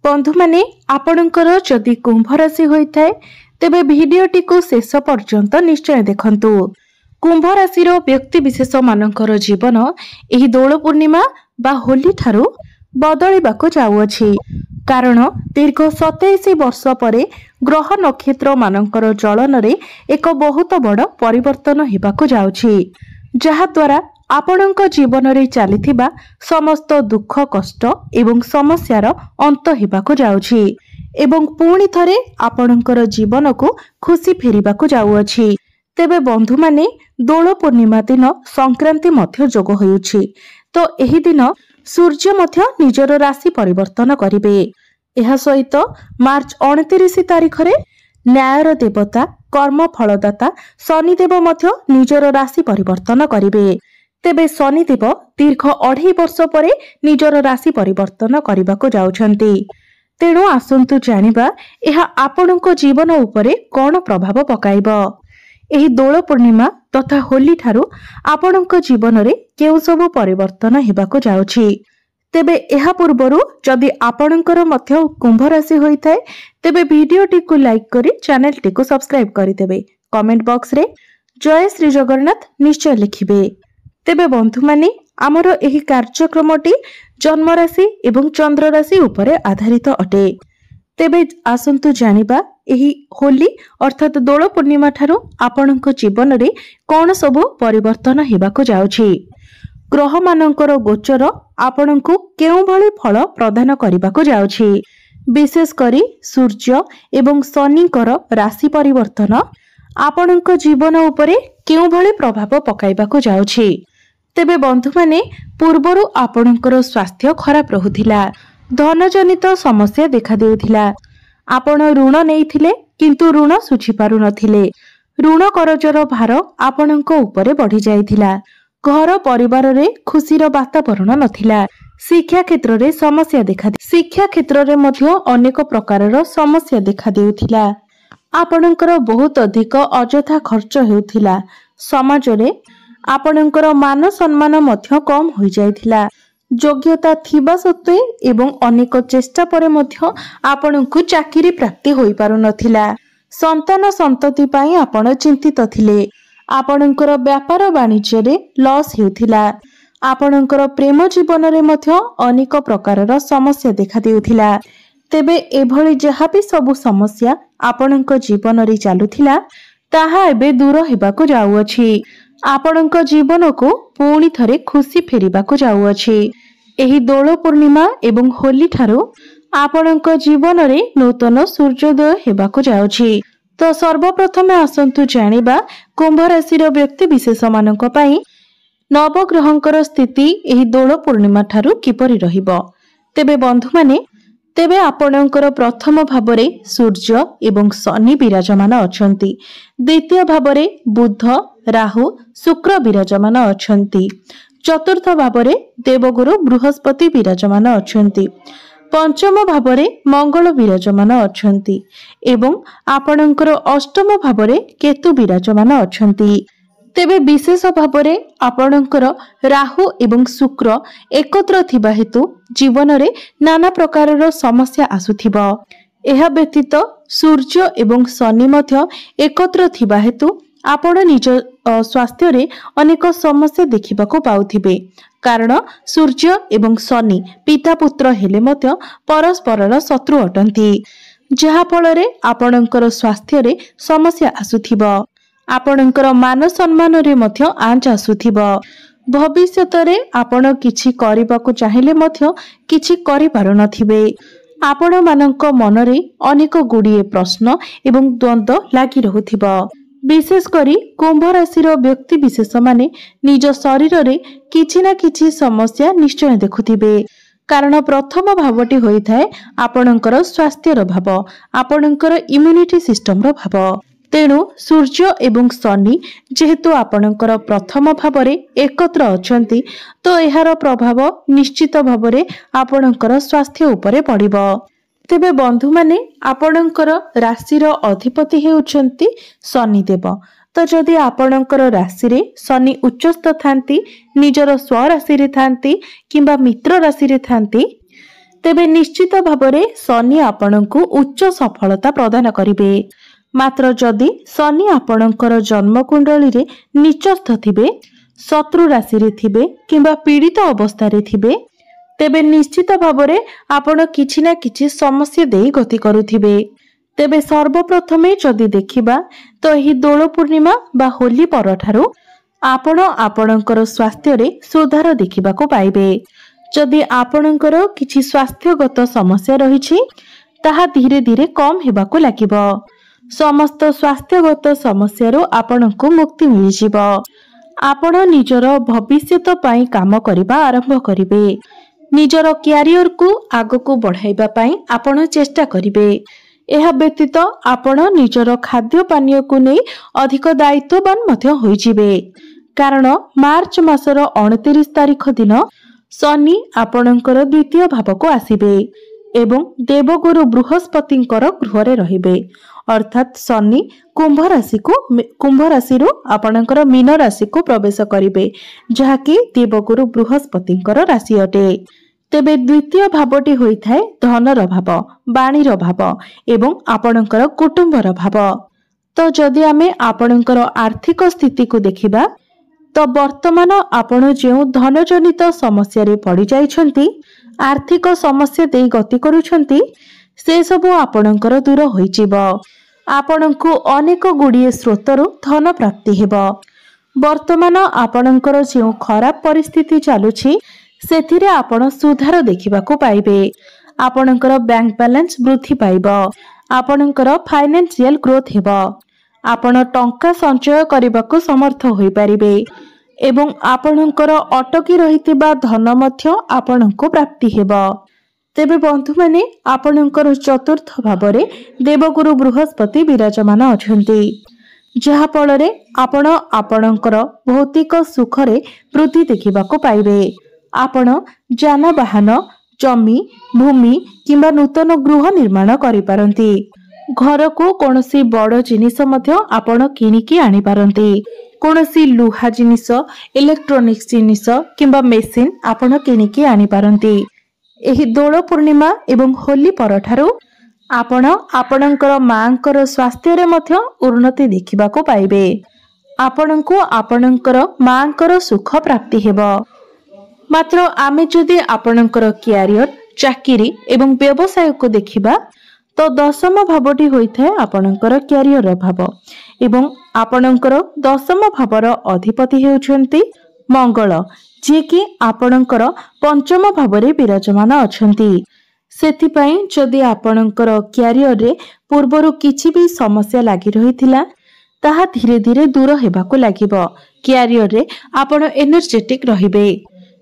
बंधु माने आपणकर जदि कुंभ राशि होता है तेबे भिडियोटी को शेष पर्यंत निश्चय देखंतु। कुंभ राशि व्यक्ति विशेष मानकर जीवन एही दोल पूर्णिमा बा होली ठारू बदलिबाको जाउअछि। कारण दीर्घ 27 वर्ष परे ग्रह नक्षत्र मानकर चलन रे एक बहुत बड़ परिवर्तन हेबाको जाउछि, जहा द्वारा आपणक जीवन रे चलीथिबा समस्त दुख कष्ट एवं समस्यार अंत हेबाको जाउछि एवं पुणी थरे आपणकर जीवन को खुशी फेरिबाको जाउअछि। तेबे बंधु माने दोल पूर्णिमा दिन संक्रांति मध्य जोग होउछि, तो एही दिन सूर्य मध्य निजर राशि परिवर्तन करिवे। एहा सहित मार्च 29 तारिख रे न्यायर देवता कर्म फलदाता शनिदेव मध्य निजर राशि परिवर्तन करिवे। तेबे शनिदेव दीर्घ 2.5 वर्ष परे निजर राशि परिवर्तन करबाको जाउछंती। तेणु आसंतु जानिबा एहा आपणको जीवन उपरे कोन प्रभाव पकाइबो। एही दोल पूर्णिमा तथा होली ठारू आपणको जीवन रे केउ सब परिवर्तन हेबाको जाउछि। तेबे एहा पूर्वरु जदि आपणकर मध्य कुंभ राशि होइथाय तेबे भिडियोटी को लाइक करी चैनल टी को सब्सक्राइब करि देबे। कमेंट बॉक्स रे जय श्री जगन्नाथ निश्चय लिखिबे। तेबे बंधु माने आमर एही कार्यक्रमटी जन्म राशि एवं चंद्र राशि उपरे आधारित अटे। तेबे आसंतु जानिबा एही होली अर्थात दोल पूर्णिमा ठारू आपणको जीवन रे कोन सब परिवर्तन हेबाको जाउछि। ग्रह मानकर गोचर आपणको केउ भली फल प्रदान करबाको जाउछि। विशेष करी सूर्य एवं शनिकर राशि परिवर्तन आपणको जीवन उपरे केउ भली प्रभाव पकाइबाको जाउछि। तेबे बंधु माने पूर्वरु आपणकर स्वास्थ्य खराब रहुथिला, धन जनित समस्या देखा देउथिला, आपण ऋण नेइथिले किंतु ऋण सुझी पारु नथिले, ऋण करजर भार आपणको उपरे बढ़ी जाइथिला, घर परिवार रे खुशीर वातावरण नथिला, शिक्षा क्षेत्र रे समस्या देखा शिक्षा क्षेत्र रे मध्य अनेक प्रकारर समस्या देखा देउथिला, आपणकर बहुत अधिक अजथा खर्च हेउथिला, समाज रे आपणकर मान सम्मान मध्य कम हो जाइथिला, योग्यता थिबा सत्वे एवं अनेक चेष्टा परे मध्य आपणको चाकरी प्राप्ति होई पारु नथिला, संतान संतति पई आपण चिंतित थिले, आपणकर व्यापार वाणिज्य रे लॉस हेउथिला, आपणकर प्रेम जीवन रे मध्य अनेक प्रकारर समस्या देखा देउथिला। तेबे एभली जहापि सब समस्या आपणक जीवन रे चालुथिला ताहा एबे दूर हेबाको जाउअछि। आपणक जीवन को पुणी थरे खुशी फेरिबाको जाउअछि। एही दोल पूर्णिमा एवं होली ठारू आपणक जीवन रे नूतन सूर्योदय हेबाको जाउछि। तो सर्वप्रथमे आसंतु जानिबा कुंभ राशिर व्यक्ति विशेष मानक पई नवग्रहंकर स्थिति एही दोल पूर्णिमा ठारू किपरि रहिबो। तेबे बंधु माने तेबे आपणकर प्रथम भावरे सूर्य एवं शनि विराजमान अछंती, द्वितीय भावरे बुध राहु शुक्र विराजमान अछंती, चतुर्थ भावरे देवगुरु बृहस्पति विराजमान अछंती, पंचम भावरे मंगल विराजमान अछंती एवं आपणकर अष्टम भावरे केतु विराजमान अछंती। तेबे विशेष भावरे आपणकर राहु एवं शुक्र एकत्र थिबा हेतु जीवन रे नाना प्रकारर समस्या आसुथिबो। एहा व्यतीत सूर्य एवं शनि मध्य एकत्र थिबा हेतु आपण निज स्वास्थ्य रे अनेक समस्या देखिबाको पाउथिबे। कारण सूर्य एवं शनि पिता पुत्र हेले मध्य परस्परर शत्रु अटंती, जहा फल रे आपणकर स्वास्थ्य रे समस्या आसुथिबो। आपणकर मान सम्मान रे मध्य आंच आसुथिबो। भविष्यत रे आपण किछि करिबाको चाहिले मध्य किछि करि पारु नथिबे। आपण मानक मन रे अनेक गुड़िए प्रश्न एवं द्वंद्व लागि रहुथिबो। विशेष करी कुंभ राशिर व्यक्ति विशेष माने निज शरीर रे किछि ना किछि समस्या निश्चय देखुथिबे। कारण प्रथम भावटी होइथाय आपणकर स्वास्थ्यर भाव, आपणकर इम्यूनिटी सिस्टम रो भाव। तेणु सूर्य एवं शनि जेहेतु आपणकर प्रथम भावरे एकत्र अछंती, तो एहार प्रभाव निश्चित भावरे आपणकर स्वास्थ्य उपरे पड़िबो। तेबे बंधु माने आपणकर राशिर अधिपति हेउछंती शनिदेव। तो जदि आपणकर राशि रे शनि उच्चस्थ थांती, निजर स्व राशि रे थांती किंबा मित्र राशि रे थांती, तेबे निश्चित भाବରେ शनि आपणଙ୍କୁ उच्च सफलता प्रदान करिवे। मात्र जदि शनि आपणଙ୍କର जन्म कुंडली रे नीचस्थ थिबे, शत्रु राशि रे थिबे किंबा पीड़ित अवस्था रे थिबे, तेबे निश्चित भाବରେ आपण किछि ना किछि समस्या देई गति करुथिबे। तेबे सर्वप्रथमे जदि देखिबा तो एही दोल पूर्णिमा बा होली परठारु आपण आपणଙ୍କର स्वास्थ्य रे सुधार देखिबाको पाइबे। जदि आपणଙ୍କର किछि स्वास्थ्यगत समस्या रहिछि ताहा धीरे धीरे कम हेबाको लागिबो। समस्त स्वास्थ्यगत समस्यारो आपणଙ୍କୁ मुक्ति मिलिजिबो। आपण निजर भविष्यत पई काम करिबा आरंभ करिवे। निजर क्यारियर को आगको बढ़ाइबा पई आपण चेष्टा करिवे। एहा व्यतीत आपण निजर खाद्य पानीय को नहीं अधिक दायित्ववान मध्य होइजिबे। कारण मार्च मासर 29 तारिख दिन शनि आपणଙ୍କର द्वितीय भाव को आसीबे एवं देवगुरु बृहस्पतिଙ୍କର गृहरे रहिबे। अर्थात शनि कुंभ राशि आपणଙ୍କର मीन राशि को प्रवेश करिबे, जहाकि देवगुरु बृहस्पतिଙ୍କର राशि अटे। तेबे द्वितीय भावटी होइथाय धनर भाव, बाणीर भाव एवं आपणଙ୍କର कुटुंबर भाव। तो जदि आमे आपणଙ୍କର आर्थिक स्थिति को देखिबा तो वर्तमान आपण जो धनजनित समस्या रे पड़ी जाइछंती, आर्थिक समस्या देई गति करूछंती, से सबु आपणଙ୍କର दूर होइजिबो। आपणଙ୍କୁ अनेक गुड़िए स्रोतरु धन प्राप्ति हेबो। वर्तमान आपणଙ୍କର जो खराब परिस्थिति चालुछि सेथिरे आपण सुधार देखिबाको पाइबे। आपणଙ୍କର बैंक बैलेंस वृद्धि पाइबो। आपणଙ୍କର फाइनेंशियल ग्रोथ हेबो। आपण टंका संचय करबाको समर्थ होई परिबे एवं आपणଙ୍କର अटकी रहितिबा धन मध्य आपणଙ୍କୁ प्राप्ति हेबो। तेबे बंधु माने आपणଙ୍କର चतुर्थ भावरे देवगुरु बृहस्पति विराजमान अछंती, जहा फଳରେ आपण आपणଙ୍କର भौतिक सुखरे वृद्धि देखिबाको पाइबे। आपण जानवाहन, जमी, भूमि किंबा नूतन गृह निर्माण करि पारंती। घर को कोनोसी बड़ जिनिस मध्य आपण किनिकी आनी पारंती। कोनोसी लुहा जिनिस, इलेक्ट्रोनिक्स जिनिस किंबा मेसिन आपण किनिकी आनी पारंती। एही दोल पूर्णिमा एवं होली परठारु आपण आपणଙ୍କର मांकर स्वास्थ्य रे मध्य उन्नति देखिबाको पाइबे। आपणଙ୍କୁ आपणଙ୍କର मांकर सुख प्राप्ति हेबो। मात्र आमे जदि आपणଙ୍କର क्यारियर, चाकरी एवं व्यवसाय को देखिबा तो दशम भावटी होइथाय आपणଙ୍କର क्यारियर भाव एवं आपणଙ୍କର दशम भावर अधिपति हेउछंती मंगल, जे कि आपणଙ୍କର पंचम भावरे विराजमान अछंती। सेथिपई जदि आपणଙ୍କର क्यारियर रे पूर्वरु किछि भी समस्या लागि रहिथिला ताहा धीरे धीरे दूर हेबाको लागिबो। क्यारियर रे आपण एनर्जेटिक रहिबे।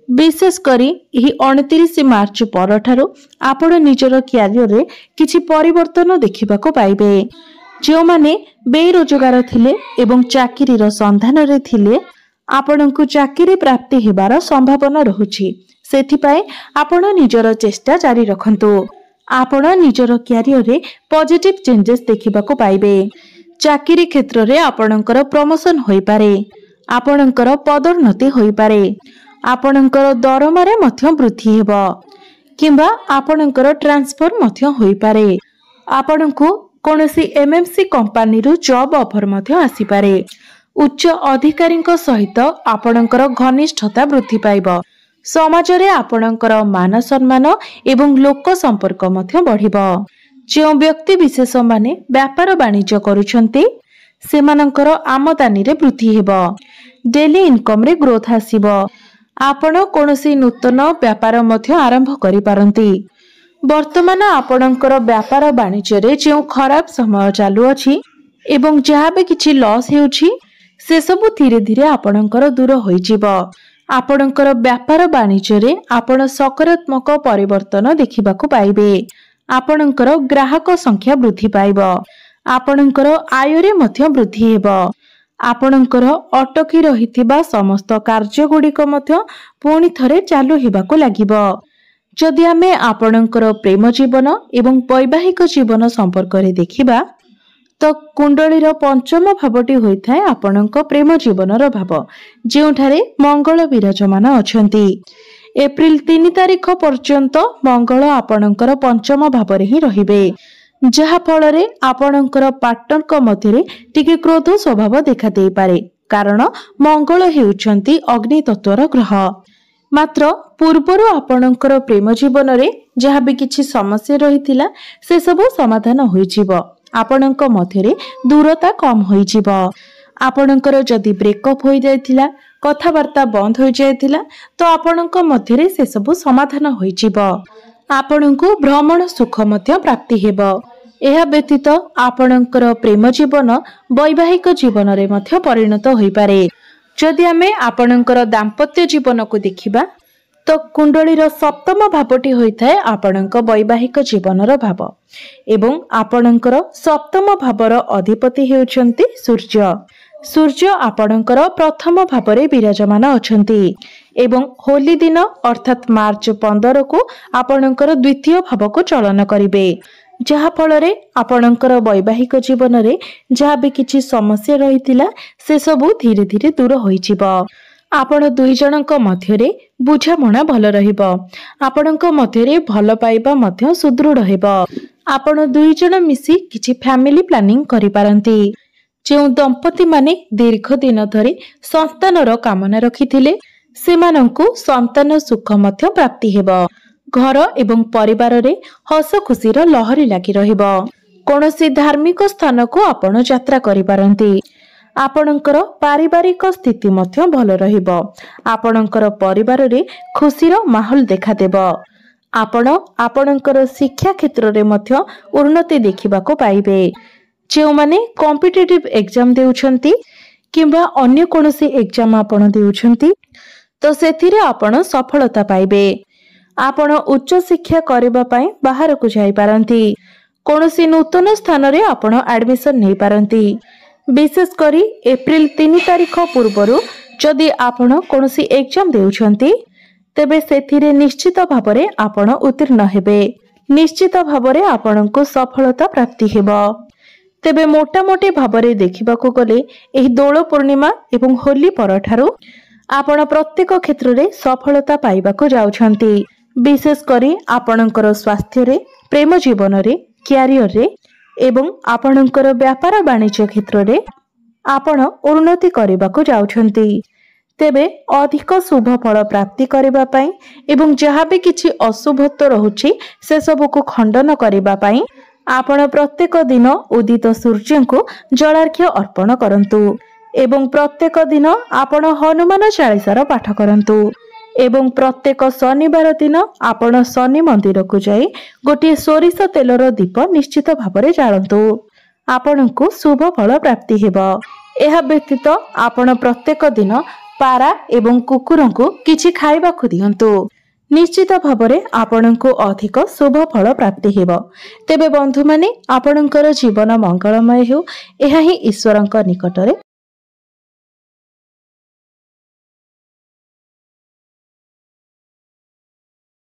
विशेष करी यही 29 मार्च परठारु आपण निजर क्यारियर रे किछि परिवर्तन देखिबाको पाइबे। जो माने बेरोजगार थिले एवं चाकरी रो संधान रे थिले आपणଙ୍କୁ चाकरी प्राप्ति हेबार संभावना रहुछि। सेथिपई आपण निजर चेष्टा जारी रखंतु। आपण निजर क्यारियर रे पॉजिटिव चेंजेस देखिबाको पाइबे। चाकरी क्षेत्र रे आपणଙ୍କର प्रमोशन होई पारे, आपणଙ୍କର पदोन्नति होई पारे, आपणଙ୍କର दरमारे मध्य वृद्धि हेबो किंबा आपणଙ୍କର ट्रांसफर मध्य होई पारे। आपणଙ୍କୁ कोनोसी एमएमसी कंपनी रु जॉब ऑफर मध्य आसी पारे। उच्च अधिकारी सहित आपणଙ୍କର घनिष्ठता वृद्धि पाइबो। समाज रे आपणଙ୍କର मान सम्मान एवं लोक संपर्क मध्य बढ़िबो। जो व्यक्ति विशेष माने व्यापार वाणिज्य करूछंती सेमानଙ୍କର आमदानी रे वृद्धि हेबो। डेली इनकम रे ग्रोथ आसीबो। आपण कोनोसी नूतन व्यापार मध्य आरंभ करि पारंती। वर्तमान आपणଙ୍କର व्यापार वाणिज्य रे जो खराब समय चालू अछि एवं जहाँ भी किछि लॉस हेउछि से सब धीरे धीरे आपणଙ୍କର दूर होई जिवो। आपणଙ୍କର व्यापार वाणिज्य रे आपण सकारात्मक परिवर्तन देखिबाको पाइबे। आपणଙ୍କର ग्राहक संख्या वृद्धि पाइबो। आपणଙ୍କର आय रे मध्य वृद्धि हेबो। आपणଙ୍କର अटकी रहिथिबा समस्त कार्य गुड़िक मध्य पुणी थरे चालू हेबाको लागिबो। जदि आमे आपणଙ୍କର प्रेम जीवन एवं वैवाहिक जीवन संपर्क रे देखिबा तो कुंडलीर पंचम भावटी होइथाय आपणଙ୍କ प्रेम जीवनर भाव, जेउठारे मंगल विराजमान अछंती। एप्रिल 3 तारिख पर्यंत मंगल आपणकर पंचम भाव ही रहिबे, जहा फल आपणकर पार्टनर मध्य टिके क्रोध स्वभाव देखा दे पारे, कारण मंगल हेउचंती अग्नि तत्वर ग्रह। मात्र पूर्वर आपणकर प्रेम जीवन रे जहा भी किछि समस्या रहितिला से सब समाधान होई जिवो। आपणक मध्य दूरता कम होई जिवो। आपणकर जदि ब्रेकअप हो जाइतिला, कथावार्ता बंद हो जाइतिला, तो आपणक मध्य से सब समाधान होई जिवो। आपणको भ्रमण सुख मध्य प्राप्ति हेबो। एहा व्यतीत आपणकर प्रेम जीवन वैवाहिक जीवन रे मध्य परिणत होई पारे। जदि आमे आपणकर दाम्पत्य जीवन को देखिबा तो कुंडलीर सप्तम भावटी होइथाय आपणक वैवाहिक जीवनर भाव, एवं आपणकर सप्तम भावर अधिपति हेउचंती सूर्य। सूर्य आपणकर प्रथम भावरे विराजमान अछंती एवं होली दिन अर्थात मार्च 15 को आपणकर द्वितीय भाव को चलन करिवे, जहा फल आपणकर वैवाहिक जीवन रे जहा भी किछि समस्या रहितिला से सब धीरे धीरे दूर होई जिवो। आपण दुई जनक मध्यरे बुझामणा भल रहिबो। आपणक मध्यरे भल पाइबा मध्य सुदृढ़ हेबो। आपण दुई जन मिसी किछि फैमिली प्लानिंग करि पारंती। जो दंपति माने दीर्घ दिन धरि संतानर कामना रखिथिले सेमानंकु संतान सुख मध्य प्राप्ति हेबो। घर एवं परिवार रे हस खुशीर लहरी लागि रहिबो। कोनोसी धार्मिक स्थान को आपण यात्रा करि पारंती। आपणकर पारिवारिक स्थिति मध्य भल रहिबो। आपणकर परिवार रे खुशीर माहौल देखा देबो। आपण आपणकर शिक्षा क्षेत्र रे मध्य उन्नति देखिबाको पाइबे। जे माने कॉम्पिटिटिव एग्जाम देउछंती किंबा अन्य कोनोसी एग्जाम आपण देउछंती तो सेथिरे आपण सफलता पाइबे। आपण उच्च शिक्षा करिबा पई बाहर को जाई पारंती। कोनोसी नूतन स्थान रे आपण एडमिशन नै पारंती। विशेष करी एप्रिल 3 तारिख पूर्वरु जदि आपण कोनोसी एग्जाम देउछंती तेबे सेथिरे निश्चित भावरे आपण उत्तीर्ण हेबे। निश्चित भावरे आपणको सफलता प्राप्ति हेबो। तेबे मोटामोटी भावरे देखिबाको गले एही दोल पूर्णिमा एवं होली परठारु आपण प्रत्येक क्षेत्र रे सफलता पाइबाको जाउछंती। विशेष करी आपणकर स्वास्थ्य रे, प्रेम जीवन रे, क्यारियर रे एवं आपणकर व्यापार वाणिज्य क्षेत्र रे आपण उन्नति करबाको जाउछंती। तेबे अधिक शुभ फल प्राप्ति करबा पई एवं जहाँ भी किछि अशुभत्व रहुछि से सब को खंडन करबा पई आपण प्रत्येक दिन उदित सूर्य को जलार्घ्य अर्पण करंतु एवं प्रत्येक दिन आपण हनुमान चालीसार पाठ करंतु एवं प्रत्येक शनिवार दिन आपण शनि मंदिर को जाई गोटे सोरिष तेलर दीप निश्चित भावरे जालंतु। आपणको शुभ फल प्राप्ति हेबो। एहा व्यतीत आपण प्रत्येक दिन पारा एवं कुकुर को किछि खाइबाकु दियंतु। निश्चित भावरे आपणको अधिक शुभ फल प्राप्ति हेबो। तेबे बंधु माने आपणकर जीवन मंगलमय हेउ एहा ही ईश्वरंक निकटरे